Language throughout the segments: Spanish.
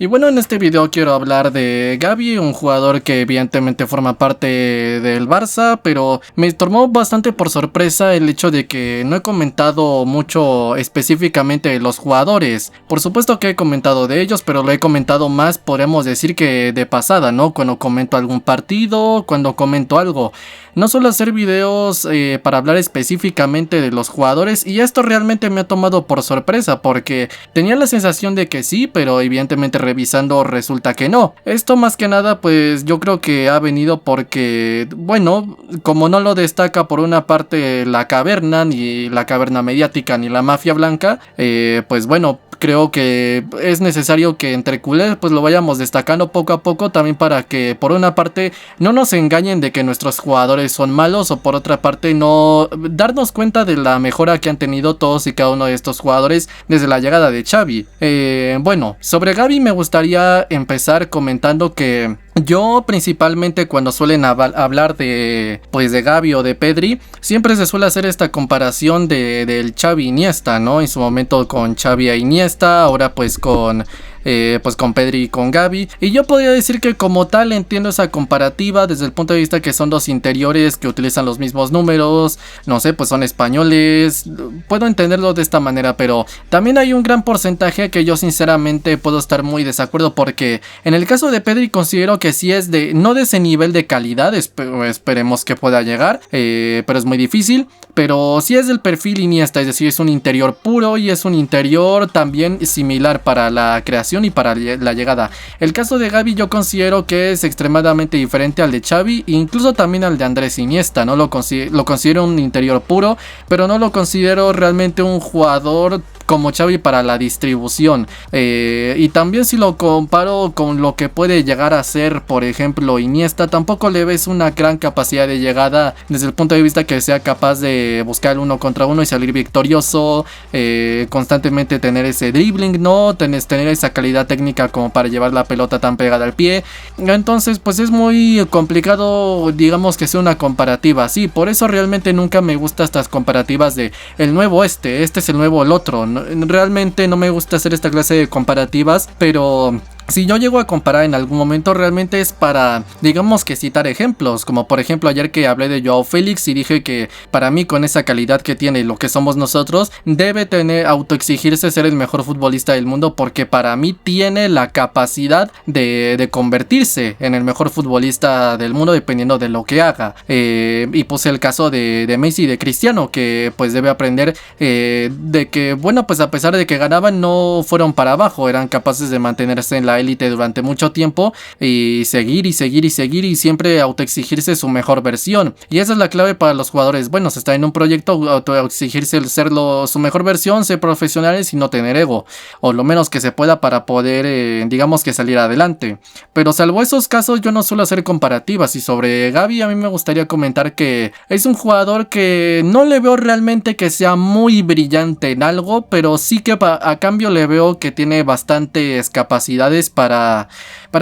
Y bueno, en este video quiero hablar de Gavi, un jugador que evidentemente forma parte del Barça, pero me tomó bastante por sorpresa el hecho de que no he comentado mucho específicamente de los jugadores. Por supuesto que he comentado de ellos, pero lo he comentado más, podríamos decir que de pasada, ¿no? Cuando comento algún partido, cuando comento algo. No suelo hacer videos para hablar específicamente de los jugadores, y esto realmente me ha tomado por sorpresa porque tenía la sensación de que sí, pero evidentemente revisando resulta que no. Esto más que nada pues yo creo que ha venido porque, bueno, como no lo destaca por una parte la caverna, ni la caverna mediática, ni la mafia blanca, pues bueno, creo que es necesario que entre culés pues lo vayamos destacando poco a poco, también para que por una parte no nos engañen de que nuestros jugadores son malos, o por otra parte no darnos cuenta de la mejora que han tenido todos y cada uno de estos jugadores desde la llegada de Xavi. Bueno, sobre Gavi me gustaría empezar comentando que yo principalmente cuando suelen hablar de Gavi o de Pedri, siempre se suele hacer esta comparación del Xavi Iniesta, ¿no? En su momento con Xavi e Iniesta, ahora pues con Pedri y con Gavi. Y yo podría decir que como tal entiendo esa comparativa desde el punto de vista que son dos interiores que utilizan los mismos números, no sé, pues son españoles, puedo entenderlo de esta manera, pero también hay un gran porcentaje que yo sinceramente puedo estar muy desacuerdo, porque en el caso de Pedri considero que sí es no de ese nivel de calidad, esperemos que pueda llegar, pero es muy difícil, pero sí es del perfil Iniesta, es decir, es un interior puro y es un interior también similar para la creación y para la llegada. El caso de Gavi yo considero que es extremadamente diferente al de Xavi, incluso también al de Andrés Iniesta, ¿no? Lo considero un interior puro, pero no lo considero realmente un jugador como Xavi para la distribución, y también si lo comparo con lo que puede llegar a ser por ejemplo Iniesta, tampoco le ves una gran capacidad de llegada desde el punto de vista que sea capaz de buscar uno contra uno y salir victorioso, constantemente tener ese dribbling, no tener esa calidad técnica como para llevar la pelota tan pegada al pie. Entonces pues es muy complicado, digamos, que sea una comparativa así. Por eso realmente nunca me gustan estas comparativas de el nuevo este es el nuevo el otro. Realmente no me gusta hacer esta clase de comparativas, pero si yo llego a comparar en algún momento, realmente es para, digamos, que citar ejemplos, como por ejemplo ayer que hablé de Joao Félix y dije que para mí con esa calidad que tiene lo que somos nosotros, debe autoexigirse ser el mejor futbolista del mundo, porque para mí tiene la capacidad de convertirse en el mejor futbolista del mundo dependiendo de lo que haga. Y puse el caso de Messi y de Cristiano, que pues debe aprender de que, bueno, pues a pesar de que ganaban no fueron para abajo, eran capaces de mantenerse en la élite durante mucho tiempo y seguir y siempre autoexigirse su mejor versión. Y esa es la clave para los jugadores buenos, estar en un proyecto, autoexigirse el serlo su mejor versión, ser profesionales y no tener ego, o lo menos que se pueda para poder digamos que salir adelante. Pero salvo esos casos yo no suelo hacer comparativas. Y sobre Gavi a mí me gustaría comentar que es un jugador que no le veo realmente que sea muy brillante en algo, pero sí que a cambio le veo que tiene bastantes capacidades para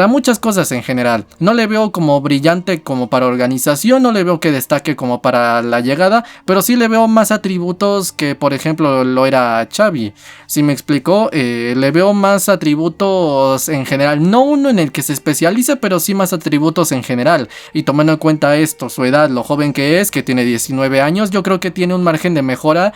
muchas cosas en general. No le veo como brillante como para organización, no le veo que destaque como para la llegada, pero sí le veo más atributos que por ejemplo lo era Xavi. Si me explico, le veo más atributos en general, no uno en el que se especialice, pero sí más atributos en general. Y tomando en cuenta esto, su edad, lo joven que es, que tiene 19 años, yo creo que tiene un margen de mejora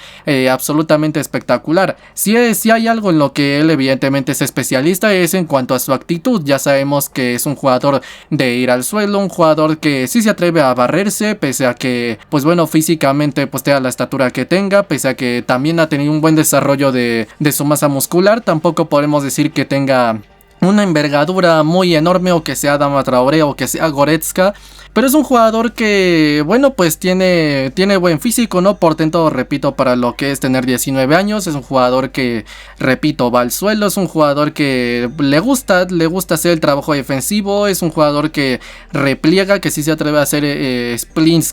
absolutamente espectacular. Si hay algo en lo que él evidentemente es especialista, es en cuanto a su actitud. Ya sabemos que es un jugador de ir al suelo, un jugador que sí se atreve a barrerse, pese a que pues bueno, físicamente pues tenga la estatura que tenga, pese a que también ha tenido un buen desarrollo de su masa muscular. Tampoco podemos decir que tenga una envergadura muy enorme, o que sea Adama Traoré o que sea Goretzka, pero es un jugador que, bueno, pues tiene buen físico, ¿no? Portento, repito, para lo que es tener 19 años. Es un jugador que, repito, va al suelo. Es un jugador que le gusta hacer el trabajo defensivo. Es un jugador que repliega, que sí se atreve a hacer sprints,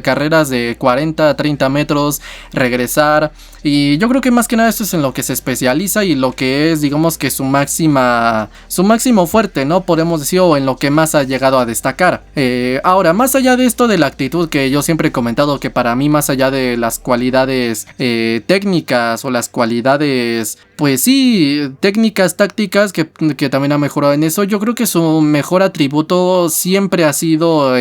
carreras de 40 a 30 metros, regresar. Y yo creo que más que nada esto es en lo que se especializa y lo que es, digamos, que su máximo fuerte, ¿no? Podemos decir, o en lo que más ha llegado a destacar. jugar. Ahora, más allá de esto de la actitud, que yo siempre he comentado que para mí, más allá de las cualidades técnicas o las cualidades, pues sí, técnicas, tácticas, que también ha mejorado en eso, yo creo que su mejor atributo siempre ha sido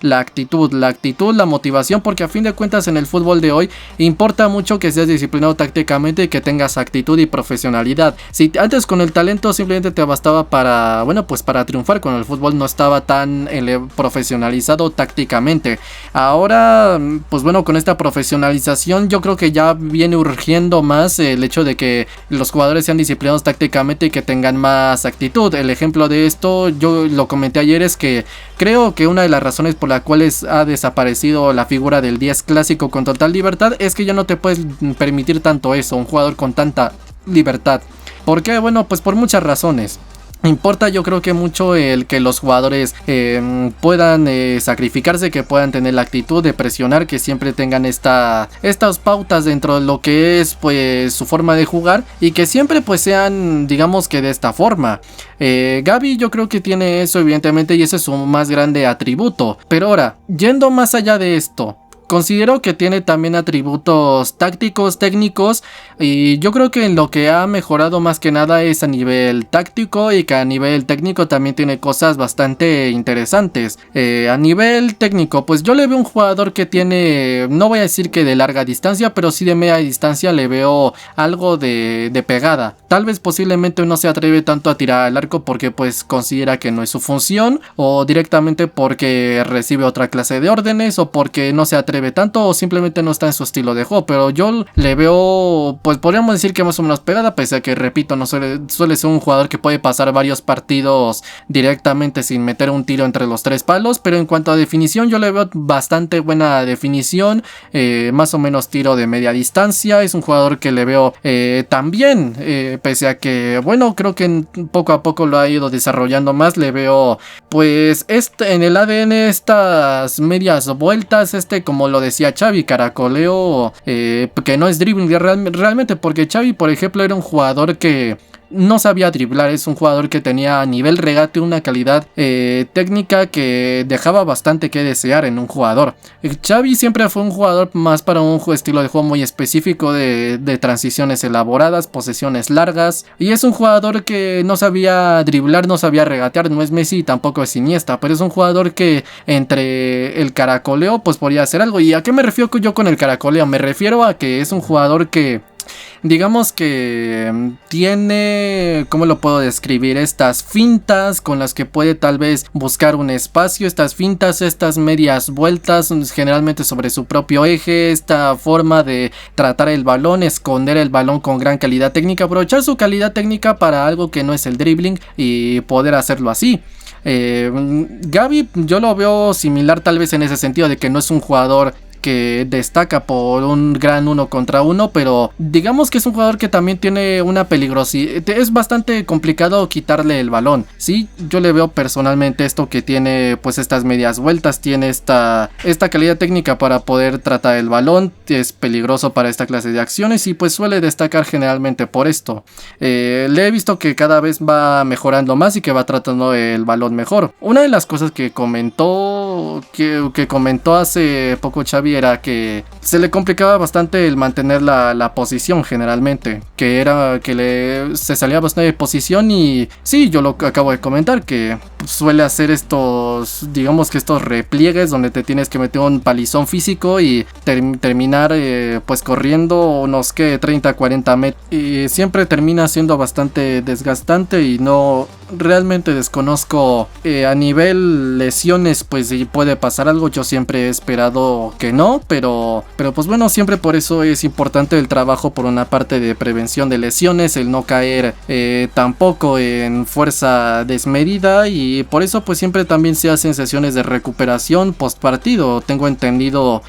la actitud, la motivación, porque a fin de cuentas en el fútbol de hoy importa mucho que seas disciplinado tácticamente y que tengas actitud y profesionalidad. Si antes con el talento simplemente te bastaba para, bueno, pues para triunfar, con el fútbol no estaba tan profesionalizado tácticamente. Ahora, pues bueno, con esta profesionalización yo creo que ya viene urgiendo más el hecho de que los jugadores sean disciplinados tácticamente y que tengan más actitud. El ejemplo de esto, yo lo comenté ayer, es que creo que una de las razones por las cuales ha desaparecido la figura del 10 clásico con total libertad es que ya no te puedes permitir tanto eso, un jugador con tanta libertad. ¿Por qué? Bueno, pues por muchas razones. Importa, yo creo que mucho el que los jugadores puedan sacrificarse, que puedan tener la actitud de presionar, que siempre tengan estas pautas dentro de lo que es pues su forma de jugar, y que siempre pues sean, digamos que de esta forma. Gavi yo creo que tiene eso evidentemente, y ese es su más grande atributo. Pero ahora, yendo más allá de esto, considero que tiene también atributos tácticos, técnicos, y yo creo que en lo que ha mejorado más que nada es a nivel táctico, y que a nivel técnico también tiene cosas bastante interesantes. A nivel técnico, pues yo le veo un jugador que tiene, no voy a decir que de larga distancia, pero sí de media distancia le veo algo de pegada. Tal vez posiblemente no se atreve tanto a tirar al arco porque pues considera que no es su función, o directamente porque recibe otra clase de órdenes, o porque no se atreve tanto, o simplemente no está en su estilo de juego. Pero yo le veo, pues podríamos decir que más o menos pegada, pese a que, repito, no suele ser un jugador que puede pasar varios partidos directamente sin meter un tiro entre los tres palos. Pero en cuanto a definición, yo le veo bastante buena definición, más o menos tiro de media distancia. Es un jugador que le veo también, pese a que, bueno, creo que poco a poco lo ha ido desarrollando más, le veo pues en el ADN estas medias vueltas, como lo decía Xavi, caracoleo, que no es dribbling realmente, porque Xavi, por ejemplo, era un jugador que no sabía driblar, es un jugador que tenía a nivel regate una calidad técnica que dejaba bastante que desear en un jugador. Xavi siempre fue un jugador más para un estilo de juego muy específico de transiciones elaboradas, posesiones largas, y es un jugador que no sabía driblar, no sabía regatear. No es Messi, tampoco es Iniesta, pero es un jugador que entre el caracoleo pues podría hacer algo. ¿Y a qué me refiero yo con el caracoleo? Me refiero a que es un jugador que, digamos que tiene, ¿cómo lo puedo describir? Estas fintas con las que puede tal vez buscar un espacio, estas fintas, estas medias vueltas, generalmente sobre su propio eje, esta forma de tratar el balón, esconder el balón con gran calidad técnica, aprovechar su calidad técnica para algo que no es el dribbling y poder hacerlo así. Gavi yo lo veo similar tal vez en ese sentido, de que no es un jugador que destaca por un gran 1 contra 1, pero digamos que es un jugador que también tiene una peligrosidad. Es bastante complicado quitarle el balón. Sí, yo le veo personalmente esto, que tiene pues estas medias vueltas, tiene esta calidad técnica para poder tratar el balón, es peligroso para esta clase de acciones y pues suele destacar generalmente por esto. Le he visto que cada vez va mejorando más y que va tratando el balón mejor. Una de las cosas que comentó hace poco Xavi era que se le complicaba bastante el mantener la posición generalmente, se salía bastante de posición. Y sí, yo lo acabo de comentar, que suele hacer estos repliegues donde te tienes que meter un palizón físico y terminar pues corriendo unos 30-40 metros, y siempre termina siendo bastante desgastante. Y no, realmente desconozco a nivel lesiones, pues si puede pasar algo. Yo siempre he esperado que no, pero pues bueno, siempre por eso es importante el trabajo por una parte de prevención de lesiones, el no caer tampoco en fuerza desmedida, y por eso pues siempre también se hacen sesiones de recuperación post partido. Tengo entendido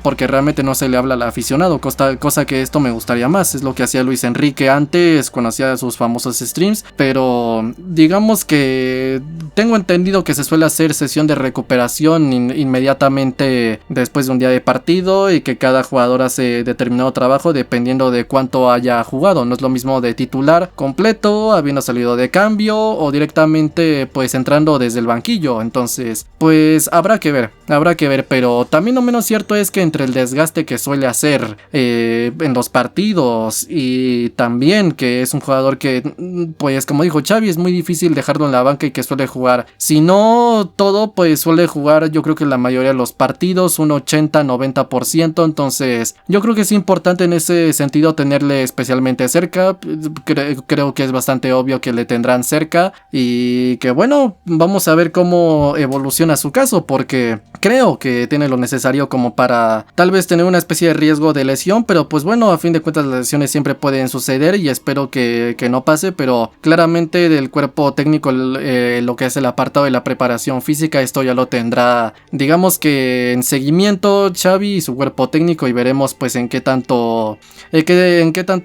porque realmente no se le habla al aficionado, cosa que esto me gustaría más. Es lo que hacía Luis Enrique antes cuando hacía sus famosos streams, pero digamos que tengo entendido que se suele hacer sesión de recuperación inmediatamente después de un día de partido, y que cada jugador hace determinado trabajo dependiendo de cuánto haya jugado. No es lo mismo de titular completo, habiendo salido de cambio, o directamente pues pues entrando desde el banquillo. Entonces pues habrá que ver, pero también lo menos cierto es que entre el desgaste que suele hacer en los partidos y también que es un jugador que, pues como dijo Xavi, es muy difícil dejarlo en la banca y que suele jugar, si no todo, pues suele jugar yo creo que la mayoría de los partidos, un 80-90%, entonces yo creo que es importante en ese sentido tenerle especialmente cerca. Creo que es bastante obvio que le tendrán cerca y que bueno, vamos a ver cómo evoluciona su caso, porque creo que tiene lo necesario como para tal vez tener una especie de riesgo de lesión, pero pues bueno, a fin de cuentas las lesiones siempre pueden suceder y espero que no pase, pero claramente del cuerpo técnico lo que es el apartado de la preparación física, esto ya lo tendrá, digamos que en seguimiento Xavi y su cuerpo técnico, y veremos pues en qué tanto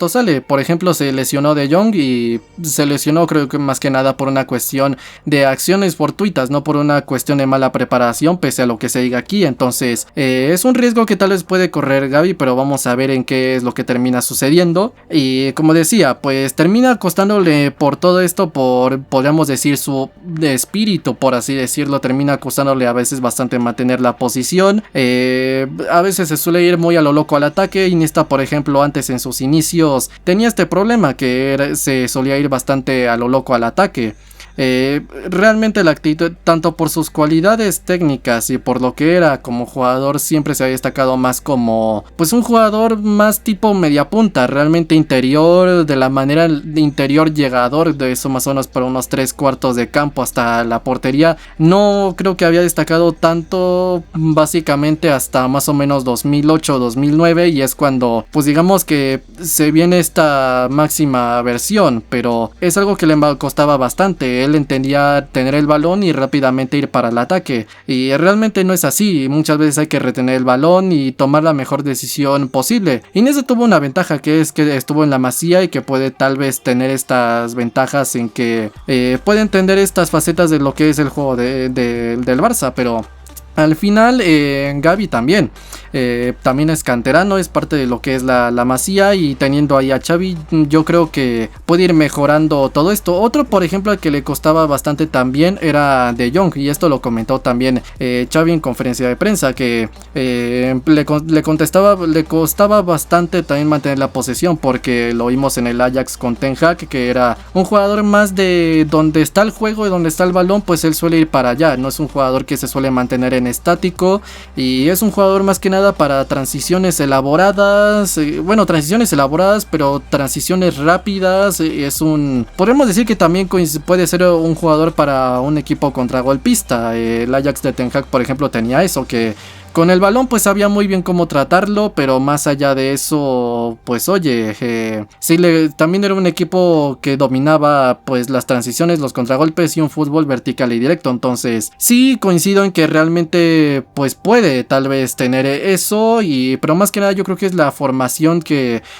sale. Por ejemplo, se lesionó De Jong y se lesionó creo que más que nada por una cuestión de acciones fortuitas, no por una cuestión de mala preparación, pese a lo que se diga aquí. Entonces es un riesgo que tal vez puede correr Gavi, pero vamos a ver en qué es lo que termina sucediendo. Y como decía, pues termina costándole por todo esto, podríamos decir su espíritu, por así decirlo, termina costándole a veces bastante mantener la posición. A veces se suele ir muy a lo loco al ataque. Iniesta, por ejemplo, antes en sus inicios tenía este problema que se solía ir bastante a lo loco al ataque. Realmente la actitud, tanto por sus cualidades técnicas y por lo que era como jugador, siempre se ha destacado más como pues un jugador más tipo media punta, realmente interior, de la manera de interior llegador, de eso más o menos por unos 3/4 de campo hasta la portería. No creo que había destacado tanto, básicamente hasta más o menos 2008-2009, y es cuando pues digamos que se viene esta máxima versión, pero es algo que le costaba bastante. Él entendía tener el balón y rápidamente ir para el ataque, y realmente no es así. Muchas veces hay que retener el balón y tomar la mejor decisión posible. Inés tuvo una ventaja, que es que estuvo en la Masía y que puede tal vez tener estas ventajas en que puede entender estas facetas de lo que es el juego del Barça, pero al final Gavi también es canterano, es parte de lo que es la Masía, y teniendo ahí a Xavi yo creo que puede ir mejorando todo esto. Otro por ejemplo al que le costaba bastante también era De Jong, y esto lo comentó también Xavi en conferencia de prensa, que le costaba bastante también mantener la posesión, porque lo vimos en el Ajax con Ten Hag, que era un jugador más de donde está el juego y donde está el balón, pues él suele ir para allá, no es un jugador que se suele mantener en estático, y es un jugador más que nada para transiciones elaboradas, pero transiciones rápidas. Podemos decir que también puede ser un jugador para un equipo contragolpista. El Ajax de Ten Hag, por ejemplo, tenía eso, que con el balón pues sabía muy bien cómo tratarlo, pero más allá de eso, pues oye, también era un equipo que dominaba pues las transiciones, los contragolpes y un fútbol vertical y directo. Entonces sí coincido en que realmente pues puede tal vez tener eso, pero más que nada yo creo que es la formación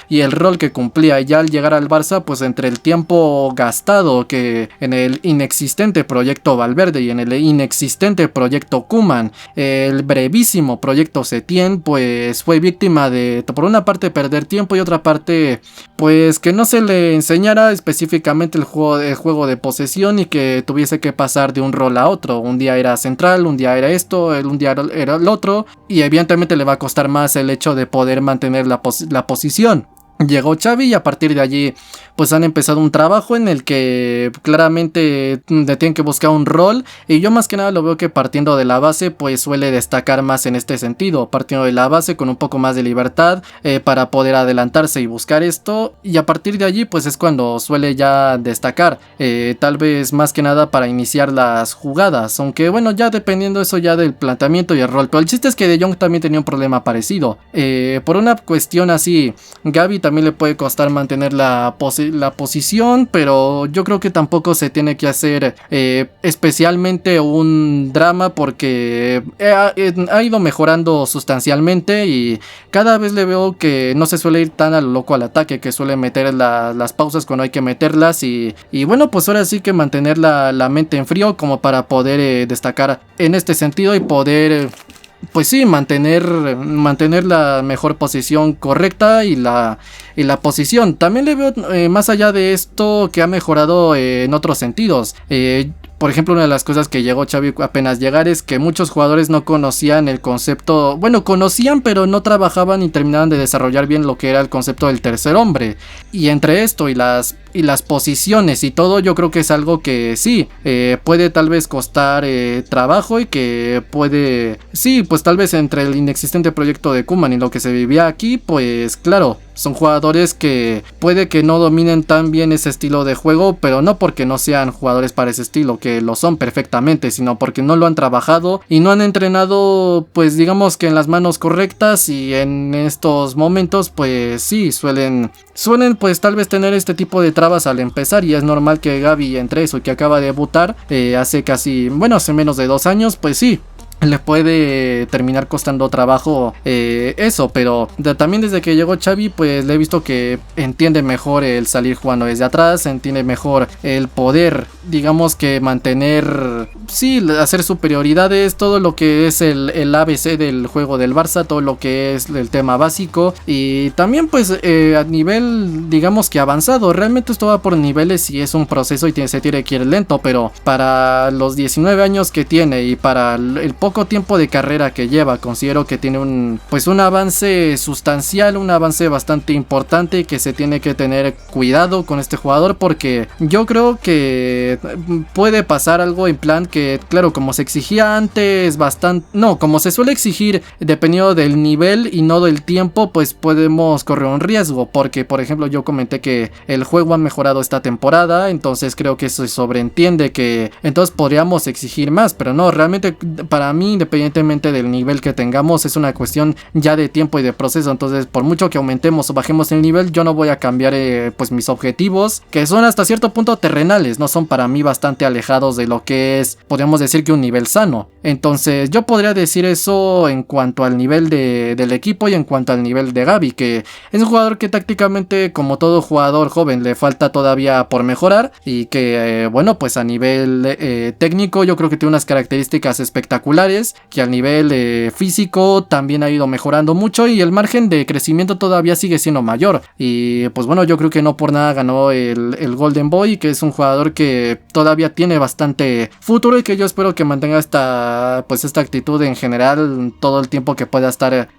y el rol que cumplía. Ya al llegar al Barça, pues entre el tiempo gastado que en el inexistente proyecto Valverde y en el inexistente proyecto Koeman, el brevísimo proyecto Setien, pues fue víctima de, por una parte, perder tiempo, y otra parte pues que no se le enseñara específicamente el juego de posesión, y que tuviese que pasar de un rol a otro. Un día era central, un día era esto, un día era el otro, y evidentemente le va a costar más el hecho de poder mantener la posición. Llegó Xavi y a partir de allí pues han empezado un trabajo en el que claramente tienen que buscar un rol, y yo más que nada lo veo que partiendo de la base pues suele destacar más en este sentido, partiendo de la base con un poco más de libertad para poder adelantarse y buscar esto, y a partir de allí pues es cuando suele ya destacar, tal vez más que nada para iniciar las jugadas, aunque bueno, ya dependiendo eso ya del planteamiento y el rol. Pero el chiste es que De Jong también tenía un problema parecido, por una cuestión así. Gavi también le puede costar mantener la posición, pero yo creo que tampoco se tiene que hacer especialmente un drama, porque ha ido mejorando sustancialmente, y cada vez le veo que no se suele ir tan a lo loco al ataque, que suele meter las pausas cuando hay que meterlas, y bueno, pues ahora sí que mantener la mente en frío como para poder destacar en este sentido y poder pues sí, mantener la mejor posición correcta y la posición. También le veo más allá de esto que ha mejorado en otros sentidos. por ejemplo, una de las cosas que llegó Xavi apenas llegar es que muchos jugadores no conocían el concepto, bueno, conocían pero no trabajaban y terminaban de desarrollar bien lo que era el concepto del tercer hombre. Y entre esto y las posiciones y todo, yo creo que es algo que sí, puede tal vez costar trabajo y que puede, sí, pues tal vez entre el inexistente proyecto de Koeman y lo que se vivía aquí, pues claro, son jugadores que puede que no dominen tan bien ese estilo de juego, pero no porque no sean jugadores para ese estilo, que lo son perfectamente, sino porque no lo han trabajado y no han entrenado, pues digamos que en las manos correctas, y en estos momentos pues sí, suelen pues tal vez tener este tipo de trabas al empezar, y es normal que Gavi, entre eso y que acaba de debutar hace menos de 2 años, pues sí, le puede terminar costando trabajo eso, pero también desde que llegó Xavi pues le he visto que entiende mejor el salir jugando desde atrás, entiende mejor el poder, digamos que mantener, sí, hacer superioridades, todo lo que es el ABC del juego del Barça, todo lo que es el tema básico, y también pues a nivel, digamos que avanzado, realmente esto va por niveles y es un proceso y se tiene que ir lento, pero para los 19 años que tiene y para el poco tiempo de carrera que lleva, considero que tiene un avance sustancial, un avance bastante importante, y que se tiene que tener cuidado con este jugador, porque yo creo que puede pasar algo en plan que, claro, como se exigía antes como se suele exigir dependiendo del nivel y no del tiempo, pues podemos correr un riesgo, porque por ejemplo yo comenté que el juego ha mejorado esta temporada, entonces creo que eso se sobreentiende que entonces podríamos exigir más, pero no, realmente para mí, independientemente del nivel que tengamos, es una cuestión ya de tiempo y de proceso. Entonces por mucho que aumentemos o bajemos el nivel, yo no voy a cambiar pues mis objetivos, que son hasta cierto punto terrenales, no son para mí bastante alejados de lo que es, podríamos decir, que un nivel sano. Entonces yo podría decir eso en cuanto al nivel del equipo y en cuanto al nivel de Gavi, que es un jugador que tácticamente, como todo jugador joven, le falta todavía por mejorar, y que bueno, pues a nivel técnico yo creo que tiene unas características espectaculares, que al nivel físico también ha ido mejorando mucho, y el margen de crecimiento todavía sigue siendo mayor. Y pues bueno, yo creo que no por nada ganó el Golden Boy, que es un jugador que todavía tiene bastante futuro, y que yo espero que mantenga esta actitud en general todo el tiempo que pueda estar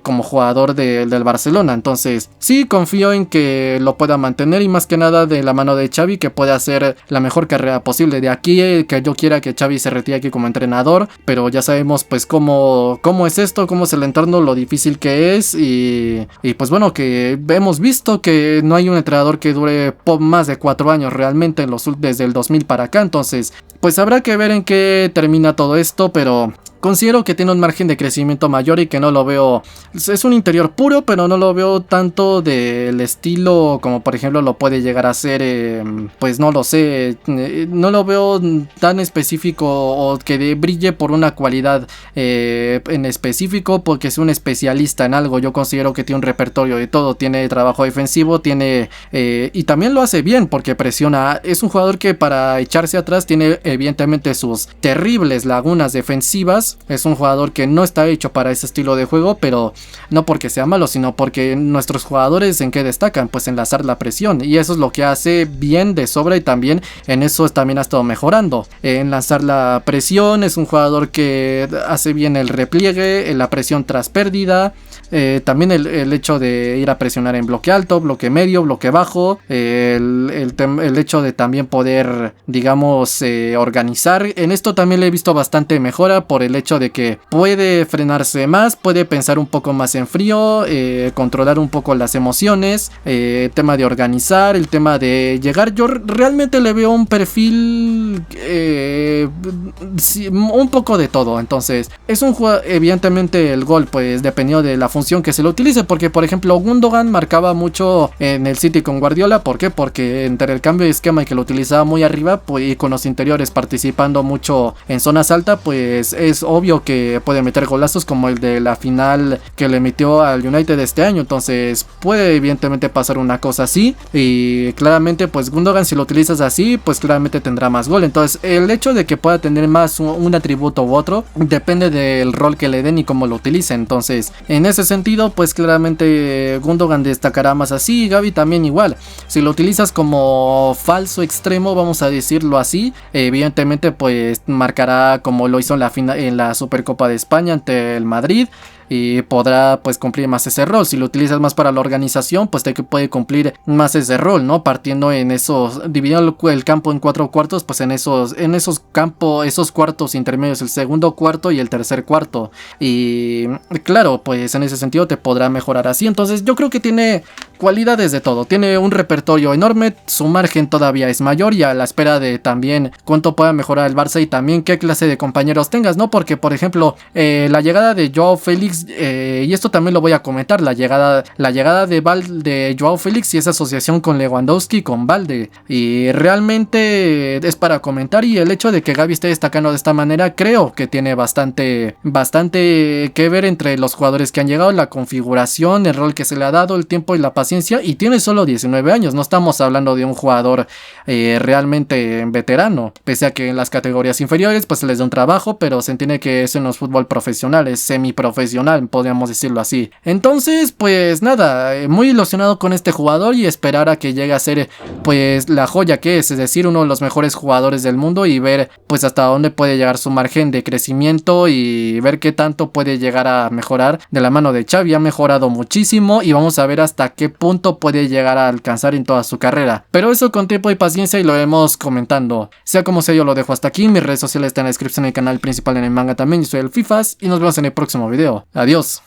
como jugador del Barcelona. Entonces sí, confío en que lo pueda mantener, y más que nada de la mano de Xavi, que pueda hacer la mejor carrera posible. De aquí que yo quiera que Xavi se retire aquí como entrenador, pero ya sabemos pues cómo es esto, cómo es el entorno, lo difícil que es, y pues bueno, que hemos visto que no hay un entrenador que dure más de 4 años realmente desde el 2000 para acá. Entonces pues habrá que ver en qué termina todo esto, pero considero que tiene un margen de crecimiento mayor, y que no lo veo, es un interior puro, pero no lo veo tanto del estilo como por ejemplo lo puede llegar a ser, pues no lo sé, no lo veo tan específico o que brille por una cualidad en específico, porque es un especialista en algo. Yo considero que tiene un repertorio de todo, tiene trabajo defensivo, tiene y también lo hace bien porque presiona, es un jugador que para echarse atrás tiene evidentemente sus terribles lagunas defensivas. Es un jugador que no está hecho para ese estilo de juego, pero no porque sea malo, sino porque nuestros jugadores en qué destacan, pues en lanzar la presión, y eso es lo que hace bien de sobra, y también en eso también ha estado mejorando, en lanzar la presión. Es un jugador que hace bien el repliegue, la presión tras pérdida, también el hecho de ir a presionar en bloque alto, bloque medio, bloque bajo, el hecho de también poder, digamos, organizar. En esto también le he visto bastante mejora, por el hecho de que puede frenarse más, puede pensar un poco más en frío, controlar un poco las emociones, el tema de organizar, el tema de llegar. Yo realmente le veo un perfil un poco de todo. Entonces es un jugador, evidentemente el gol pues dependió de la función que se lo utilice, porque por ejemplo Gundogan marcaba mucho en el City con Guardiola. ¿Por qué? Porque entre el cambio de esquema y que lo utilizaba muy arriba, pues, y con los interiores participando mucho en zonas altas, pues es obvio que puede meter golazos como el de la final que le metió al United este año. Entonces puede evidentemente pasar una cosa así, y claramente pues Gundogan, si lo utilizas así, pues claramente tendrá más gol. Entonces el hecho de que pueda tener más un atributo u otro depende del rol que le den y cómo lo utilicen. Entonces en ese sentido, pues claramente Gundogan destacará más así, Gavi también igual. Si lo utilizas como falso extremo, vamos a decirlo así, evidentemente pues marcará como lo hizo en la Supercopa de España ante el Madrid, y podrá pues cumplir más ese rol. Si lo utilizas más para la organización, pues te puede cumplir más ese rol, ¿no? Partiendo en esos, dividiendo el campo en 4 cuartos, pues en esos esos cuartos intermedios, el segundo cuarto y el tercer cuarto. Y claro, pues en ese sentido te podrá mejorar así. Entonces yo creo que tiene cualidades de todo, tiene un repertorio enorme, su margen todavía es mayor, y a la espera de también cuánto pueda mejorar el Barça y también qué clase de compañeros tengas, ¿no? Porque por ejemplo, la llegada de Joao Félix, y esto también lo voy a comentar, la llegada de Joao Félix y esa asociación con Lewandowski, con Balde, y realmente es para comentar. Y el hecho de que Gavi esté destacando de esta manera, creo que tiene bastante que ver entre los jugadores que han llegado, la configuración, el rol que se le ha dado, el tiempo y la paciencia. Y tiene solo 19 años, no estamos hablando de un jugador realmente veterano, pese a que en las categorías inferiores pues se les da un trabajo, pero se entiende que eso no es fútbol profesional, es semiprofesional, podríamos decirlo así. Entonces pues nada, muy ilusionado con este jugador y esperar a que llegue a ser pues la joya que es decir, uno de los mejores jugadores del mundo, y ver pues hasta dónde puede llegar su margen de crecimiento y ver qué tanto puede llegar a mejorar de la mano de Xavi. Ha mejorado muchísimo y vamos a ver hasta qué punto puede llegar a alcanzar en toda su carrera, pero eso con tiempo y paciencia, y lo iremos comentando. Sea como sea, yo lo dejo hasta aquí. Mis redes sociales están en la descripción del canal principal, en el manga también. Yo soy el Fifas y nos vemos en el próximo video. Adiós.